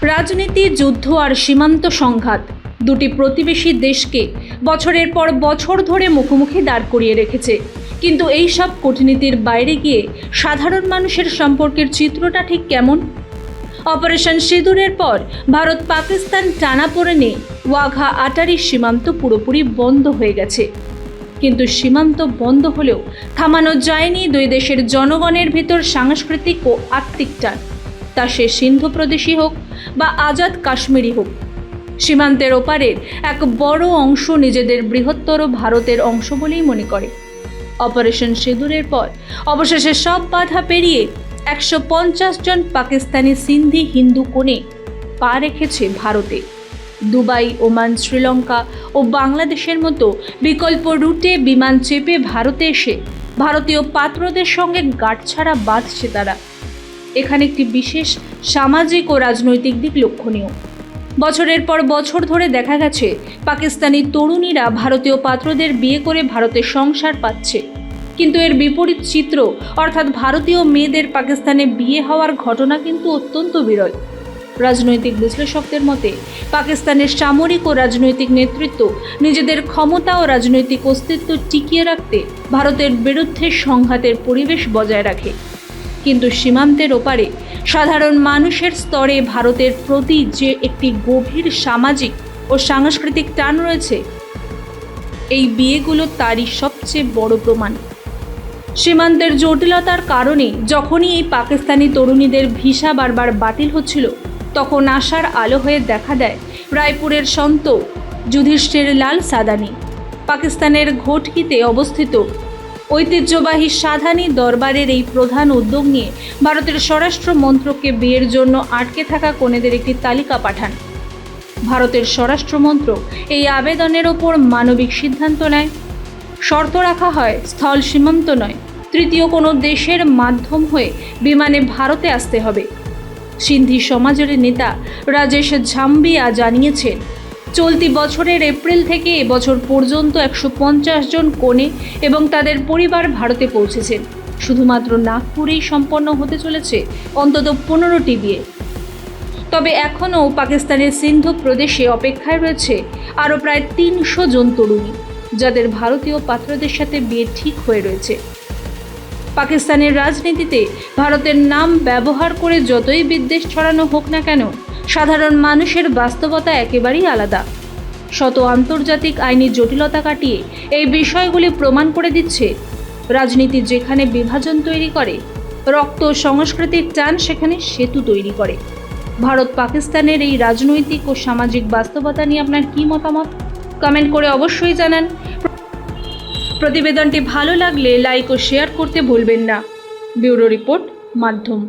রাজনীতি, যুদ্ধ আর সীমান্ত সংঘাত দুটি প্রতিবেশী দেশকে বছরের পর বছর ধরে মুখোমুখি দাঁড় করিয়ে রেখেছে। কিন্তু এই সব কূটনীতির বাইরে গিয়ে সাধারণ মানুষের সম্পর্কের চিত্রটা ঠিক কেমন? অপারেশন সিঁদুরের পর ভারত পাকিস্তান টানাপোড়েনে ওয়াঘা আটারি সীমান্ত পুরোপুরি বন্ধ হয়ে গেছে। কিন্তু সীমান্ত বন্ধ হলেও থামানো যায়নি দুই দেশের জনগণের ভিতর সাংস্কৃতিক ও আত্মিক টান। তা সে সিন্ধু প্রদেশই হোক বা আজাদ কাশ্মীরি হোক, সীমান্তের ওপারের এক বড় অংশ নিজেদের বৃহত্তর ভারতের অংশ বলেই মনে করে। অপারেশন সিঁদুরের পর অবশেষে সব বাধা পেরিয়ে 150 জন পাকিস্তানি সিন্ধি হিন্দু কনে পা রেখেছে ভারতে। দুবাই, ওমান, শ্রীলঙ্কা ও বাংলাদেশের মতো বিকল্প রুটে বিমান চেপে ভারতে এসে ভারতীয় পাত্রদের সঙ্গে গাঁটছাড়া বাঁধছে তারা। এখানে একটি বিশেষ সামাজিক ও রাজনৈতিক দিক লক্ষণীয়। বছরের পর বছর ধরে দেখা গেছে পাকিস্তানি তরুণীরা ভারতীয় পাত্রদের বিয়ে করে ভারতে সংসার পাচ্ছে, কিন্তু এর বিপরীত চিত্র অর্থাৎ ভারতীয় মেয়েদের পাকিস্তানে বিয়ে হওয়ার ঘটনা কিন্তু অত্যন্ত বিরল। রাজনৈতিক বিশ্লেষকদের মতে পাকিস্তানের সামরিক ও রাজনৈতিক নেতৃত্ব নিজেদের ক্ষমতা ও রাজনৈতিক অস্তিত্ব টিকিয়ে রাখতে ভারতের বিরুদ্ধে সংঘাতের পরিবেশ বজায় রাখে। কিন্তু সীমান্তের ওপারে সাধারণ মানুষের স্তরে ভারতের প্রতি যে একটি গভীর সামাজিক ও সাংস্কৃতিক টান রয়েছে, এই বিয়েগুলো তারই সবচেয়ে বড় প্রমাণ। সীমান্তের জটিলতার কারণে যখনই এই পাকিস্তানি তরুণীদের ভিসা বারবার বাতিল হচ্ছিল, তখন আশার আলো হয়ে দেখা দেয় রায়পুরের সন্ত যুধিষ্ঠির লাল সাদানি। পাকিস্তানের ঘটকিতে অবস্থিত ঐতিহ্যবাহী সাদানি দরবারের এই প্রধান উদ্যোগ নিয়ে ভারতের স্বরাষ্ট্র মন্ত্রককে বিয়ের জন্য আটকে থাকা কনেদের একটি তালিকা পাঠান। ভারতের স্বরাষ্ট্র মন্ত্রক এই আবেদনের ওপর মানবিক সিদ্ধান্ত নেয়। শর্ত রাখা হয় স্থল সীমান্ত নয়, তৃতীয় কোনো দেশের মাধ্যম হয়ে বিমানে ভারতে আসতে হবে। সিন্ধি সমাজের নেতা রাজেশ ঝাম্বিয়া জানিয়েছেন, চলতি বছরের এপ্রিল থেকে এবছর পর্যন্ত 150 জন কনে এবং তাদের পরিবার ভারতে পৌঁছেছেন। শুধুমাত্র নাগপুরেই সম্পন্ন হতে চলেছে অন্তত 15টি বিয়ে। তবে এখনও পাকিস্তানের সিন্ধু প্রদেশে অপেক্ষায় রয়েছে আরও প্রায় 300 জন তরুণী, যাদের ভারতীয় পাত্রদের সাথে বিয়ে ঠিক হয়ে রয়েছে। পাকিস্তানের রাজনীতিতে ভারতের নাম ব্যবহার করে যতই বিদ্বেষ ছড়ানো হোক না কেন, সাধারণ মানুষের বাস্তবতা একেবারেই আলাদা। শত আন্তর্জাতিক আইনি জটিলতা কাটিয়ে এই বিষয়গুলি প্রমাণ করে দিচ্ছে, রাজনীতি যেখানে বিভাজন তৈরি করে, রক্ত সংস্কৃতির টান সেখানে সেতু তৈরি করে। ভারত পাকিস্তানের এই রাজনৈতিক ও সামাজিক বাস্তবতা নিয়ে আপনার কী মতামত? কমেন্ট করে অবশ্যই জানান। প্রতিবেদনটি ভালো লাগলে লাইক ও শেয়ার করতে ভুলবেন না। ব্যুরো রিপোর্ট, মাধ্যম।